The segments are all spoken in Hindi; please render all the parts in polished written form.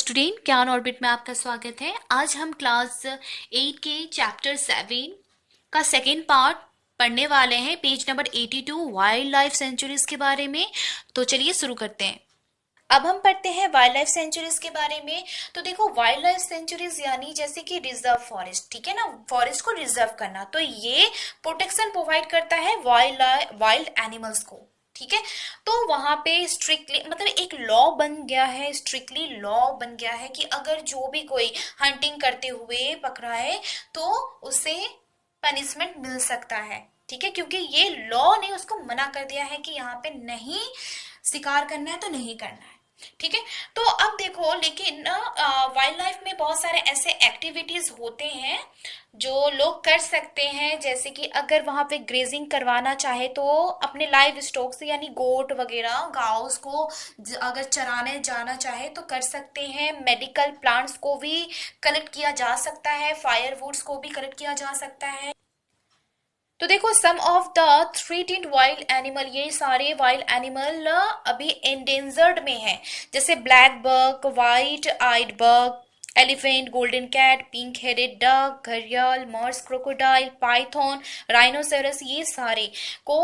स्टूडेंट, ज्ञान ऑर्बिट में आपका स्वागत है। आज हम क्लास 8 के चैप्टर 7 का सेकेंड पार्ट पढ़ने वाले हैं, page number 82 wild life sanctuaries के बारे में। तो चलिए शुरू करते हैं। अब हम पढ़ते हैं वाइल्ड लाइफ सेंचुरीज के बारे में। तो देखो, वाइल्ड लाइफ सेंचुरीज यानी जैसे कि रिजर्व फॉरेस्ट, ठीक है ना, फॉरेस्ट को रिजर्व करना। तो ये प्रोटेक्शन प्रोवाइड करता है वाइल्ड एनिमल्स को, ठीक है। तो वहां पे स्ट्रिक्टली मतलब एक लॉ बन गया है, स्ट्रिक्टली लॉ बन गया है कि अगर जो भी कोई हंटिंग करते हुए पकड़ा है तो उसे पनिशमेंट मिल सकता है, ठीक है, क्योंकि ये लॉ ने उसको मना कर दिया है कि यहाँ पे नहीं शिकार करना है तो नहीं करना है, ठीक है। तो अब देखो, लेकिन वाइल्ड लाइफ में बहुत सारे ऐसे एक्टिविटीज होते हैं जो लोग कर सकते हैं, जैसे कि अगर वहां पे ग्रेजिंग करवाना चाहे तो अपने लाइव स्टॉक से यानी गोट वगैरह गाउस को अगर चराने जाना चाहे तो कर सकते हैं। मेडिकल प्लांट्स को भी कलेक्ट किया जा सकता है, फायरवुड्स को भी कलेक्ट किया जा सकता है। तो देखो, some of the threatened wild animal, ये सारे वाइल्ड एनिमल अभी एंडेंजर्ड में हैं, जैसे black buck, white eyed buck, elephant, golden cat, pink headed duck, घड़ियाल, मर्स क्रोकोडाइल, पाइथन, राइनोसेरस, ये सारे को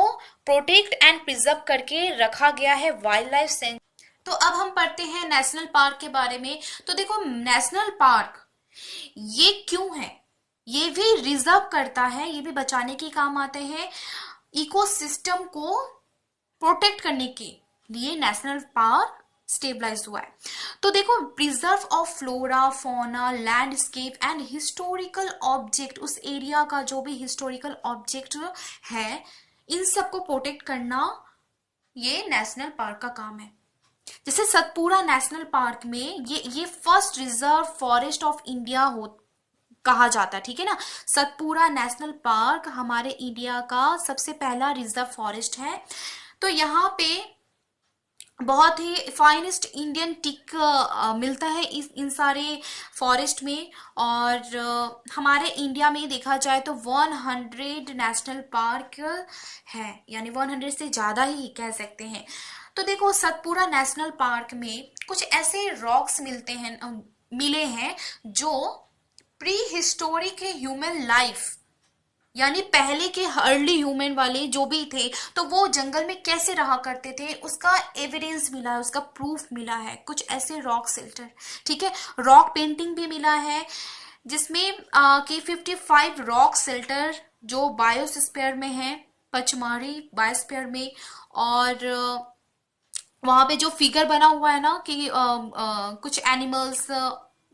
प्रोटेक्ट एंड प्रिजर्व करके रखा गया है वाइल्ड लाइफ सेंचुरी। तो अब हम पढ़ते हैं नेशनल पार्क के बारे में। तो देखो, नेशनल पार्क ये क्यों है, ये भी रिजर्व करता है, ये भी बचाने के काम आते हैं, इकोसिस्टम को प्रोटेक्ट करने के लिए नेशनल पार्क स्टेबलाइज हुआ है। तो देखो, preserve of flora fauna landscape and historical object, उस एरिया का जो भी हिस्टोरिकल ऑब्जेक्ट है इन सबको प्रोटेक्ट करना ये नेशनल पार्क का काम है। जैसे सतपुड़ा नेशनल पार्क में ये first reserve forest of India कहा जाता है, ठीक है ना। सतपुड़ा नेशनल पार्क हमारे इंडिया का सबसे पहला रिजर्व फॉरेस्ट है। तो यहाँ पे बहुत ही फाइनेस्ट इंडियन टिक मिलता है इन सारे फॉरेस्ट में। और हमारे इंडिया में देखा जाए तो 100 नेशनल पार्क है, यानी 100 से ज़्यादा ही कह सकते हैं। तो देखो, सतपुड़ा नेशनल पार्क में कुछ ऐसे रॉक्स मिले हैं जो प्री हिस्टोरिक ह्यूमन लाइफ, यानी पहले के अर्ली ह्यूमन वाले जो भी थे तो वो जंगल में कैसे रहा करते थे उसका एविडेंस मिला है, उसका प्रूफ मिला है। कुछ ऐसे रॉक शेल्टर, ठीक है, रॉक पेंटिंग भी मिला है जिसमें कि 55 रॉक शेल्टर जो बायोस्फीयर में है, पचमारी बायोस्फीयर में। और वहां पे जो फिगर बना हुआ है ना कि कुछ एनिमल्स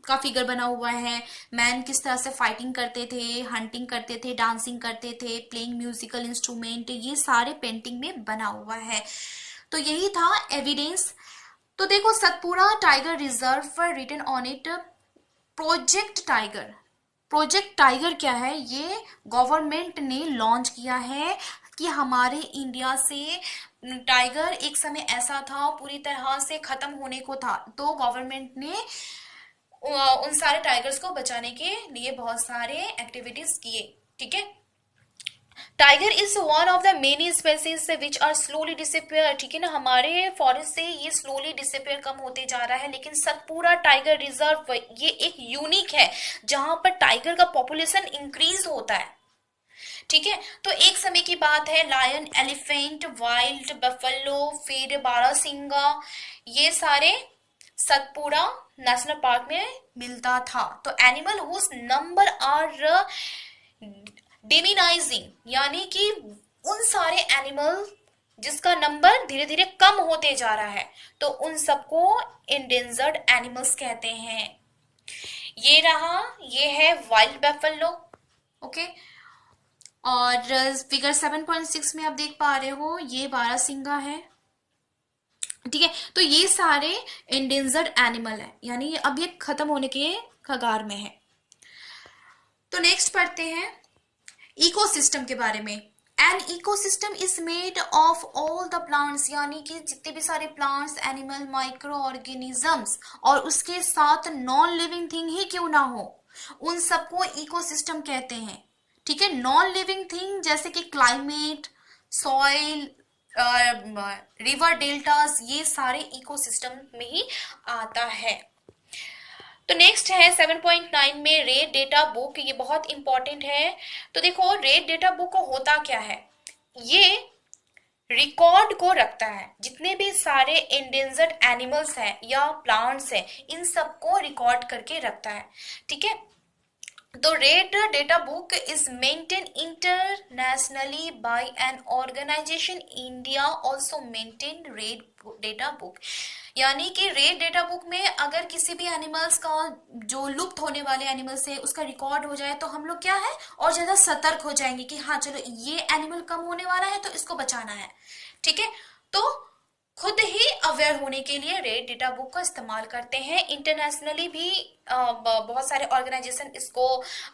का फिगर बना हुआ है, मैन किस तरह से फाइटिंग करते थे, हंटिंग करते थे, डांसिंग करते थे, प्लेइंग म्यूजिकल इंस्ट्रूमेंट, ये सारे पेंटिंग में बना हुआ है। तो यही था एविडेंस। तो देखो, सतपुड़ा टाइगर रिजर्व पर written on it project tiger. Project tiger क्या है, ये गवर्नमेंट ने लॉन्च किया है कि हमारे इंडिया से टाइगर एक समय ऐसा था पूरी तरह से खत्म होने को था, तो गवर्नमेंट ने उन सारे टाइगर्स को बचाने के लिए बहुत सारे एक्टिविटीज किए, ठीक है। Tiger is one of the many species which are slowly disappear, ठीक है ना, हमारे फॉरेस्ट से ये स्लोली डिसअपियर कम होते जा रहा है। लेकिन सतपुड़ा टाइगर रिजर्व ये एक यूनिक है जहां पर टाइगर का पॉपुलेशन इंक्रीज होता है, ठीक है। तो एक समय की बात है, लायन, एलिफेंट, वाइल्ड बफेलो, फिर बारहसिंगा, ये सारे सतपुड़ा नेशनल पार्क में मिलता था। तो एनिमल हुज नंबर आर डिमिनाइजिंग, यानी कि उन सारे एनिमल जिसका नंबर धीरे धीरे कम होते जा रहा है, तो उन सबको इंडेंजर्ड एनिमल्स कहते हैं। ये रहा, ये है वाइल्ड बफेलो, ओके। और फिगर 7.6 में आप देख पा रहे हो ये बारहसिंगा है, ठीक है। तो ये सारे इंडेंजर्ड एनिमल है, यानी अब ये खत्म होने के कगार में है। तो नेक्स्ट पढ़ते हैं इकोसिस्टम के बारे में। An ecosystem is made of all the plants, यानी कि जितने भी सारे प्लांट्स, एनिमल, माइक्रो ऑर्गेनिजम्स और उसके साथ नॉन लिविंग थिंग ही क्यों ना हो, उन सबको इकोसिस्टम कहते हैं, ठीक है। नॉन लिविंग थिंग जैसे कि क्लाइमेट, सॉइल, रिवर डेल्टास, ये सारे इकोसिस्टम में ही आता है। तो नेक्स्ट है 7.9 में रेड डेटा बुक, ये बहुत इंपॉर्टेंट है। तो देखो रेड डेटा बुक होता क्या है, ये रिकॉर्ड को रखता है, जितने भी सारे एंडेंजर्ड एनिमल्स हैं या प्लांट्स हैं इन सबको रिकॉर्ड करके रखता है, ठीक है। तो red data book is maintain internationally by an organisation, India also maintain red data book. यानी कि रेड डेटा बुक में अगर किसी भी एनिमल्स का, जो लुप्त होने वाले एनिमल्स है, उसका रिकॉर्ड हो जाए तो हम लोग क्या है और ज्यादा सतर्क हो जाएंगे कि हाँ चलो ये एनिमल कम होने वाला है तो इसको बचाना है, ठीक है। तो खुद ही अवेयर होने के लिए रेड डेटा बुक का इस्तेमाल करते हैं। इंटरनेशनली भी बहुत सारे ऑर्गेनाइजेशन इसको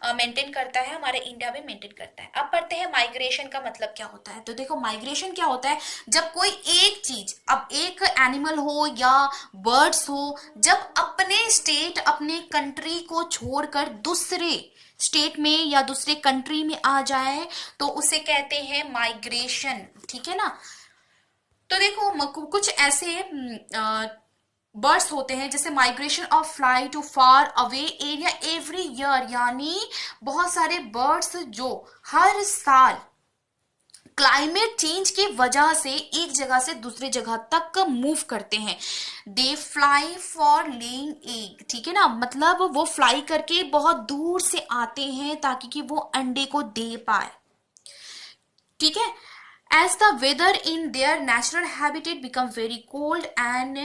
मेंटेन करता है, हमारे इंडिया भी मेंटेन करता है। अब पढ़ते हैं माइग्रेशन का मतलब क्या होता है। तो देखो माइग्रेशन क्या होता है, जब कोई एक चीज, अब एक एनिमल हो या बर्ड्स हो, जब अपने स्टेट, अपने कंट्री को छोड़कर दूसरे स्टेट में या दूसरे कंट्री में आ जाए तो उसे कहते हैं माइग्रेशन, ठीक है ना। तो देखो कुछ ऐसे बर्ड्स होते हैं जैसे migration of fly to far away area every year, यानी बहुत सारे बर्ड्स जो हर साल क्लाइमेट चेंज की वजह से एक जगह से दूसरी जगह तक मूव करते हैं। They fly for laying egg, ठीक है ना, मतलब वो फ्लाई करके बहुत दूर से आते हैं ताकि कि वो अंडे को दे पाए, ठीक है। As the weather in their natural habitat become very cold and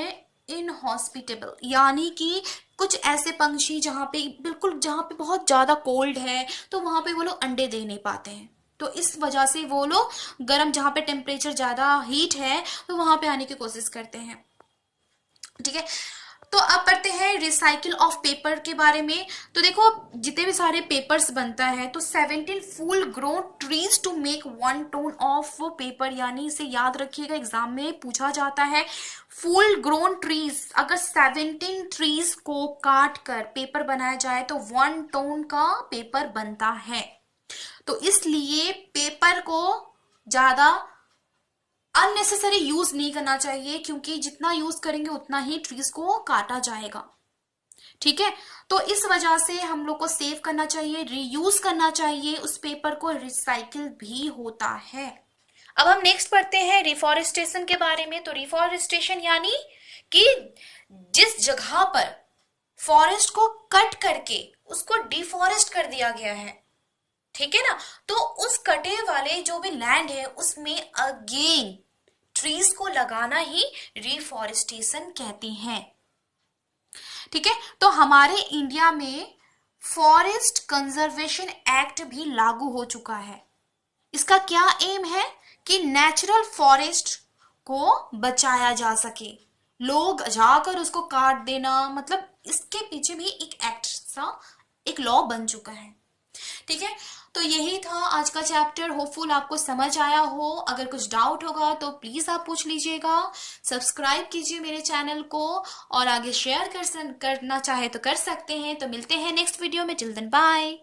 inhospitable, यानी कि कुछ ऐसे पंछी जहाँ पे बिल्कुल, जहाँ पे बहुत ज्यादा कोल्ड है तो वहां पे वो लोग अंडे दे नहीं पाते हैं, तो इस वजह से वो लोग गर्म, जहाँ पे टेम्परेचर ज्यादा हीट है तो वहां पे आने की कोशिश करते हैं, ठीक है। तो अब पढ़ते हैं रिसाइकिल ऑफ पेपर के बारे में। तो देखो जितने भी सारे पेपर्स बनता है तो 17 full grown trees to make 1 ton of paper, यानी इसे याद रखिएगा, एग्जाम में पूछा जाता है। फुल ग्रोन ट्रीज, अगर 17 ट्रीज को काट कर पेपर बनाया जाए तो 1 टन का पेपर बनता है। तो इसलिए पेपर को ज्यादा अननेसेसरी यूज नहीं करना चाहिए, क्योंकि जितना यूज करेंगे उतना ही ट्रीज को काटा जाएगा, ठीक है। तो इस वजह से हम लोग को सेव करना चाहिए, रीयूज करना चाहिए, उस पेपर को रिसाइकिल भी होता है। अब हम नेक्स्ट पढ़ते हैं रिफॉरेस्टेशन के बारे में। तो रिफॉरेस्टेशन यानी कि जिस जगह पर फॉरेस्ट को कट करके उसको डिफॉरेस्ट कर दिया गया है, ठीक है ना, तो उस कटे वाले जो भी लैंड है उसमें अगेन ट्रीज को लगाना ही रिफॉरेस्टेशन कहते हैं, ठीक है। तो हमारे इंडिया में फॉरेस्ट कंजर्वेशन एक्ट भी लागू हो चुका है। इसका क्या एम है कि नेचुरल फॉरेस्ट को बचाया जा सके, लोग जाकर उसको काट देना, मतलब इसके पीछे भी एक एक्ट सा, एक लॉ बन चुका है, ठीक है। तो यही था आज का चैप्टर, होपफुल आपको समझ आया हो। अगर कुछ डाउट होगा तो प्लीज आप पूछ लीजिएगा। सब्सक्राइब कीजिए मेरे चैनल को और आगे शेयर करना चाहे तो कर सकते हैं। तो मिलते हैं नेक्स्ट वीडियो में, टिल देन बाय।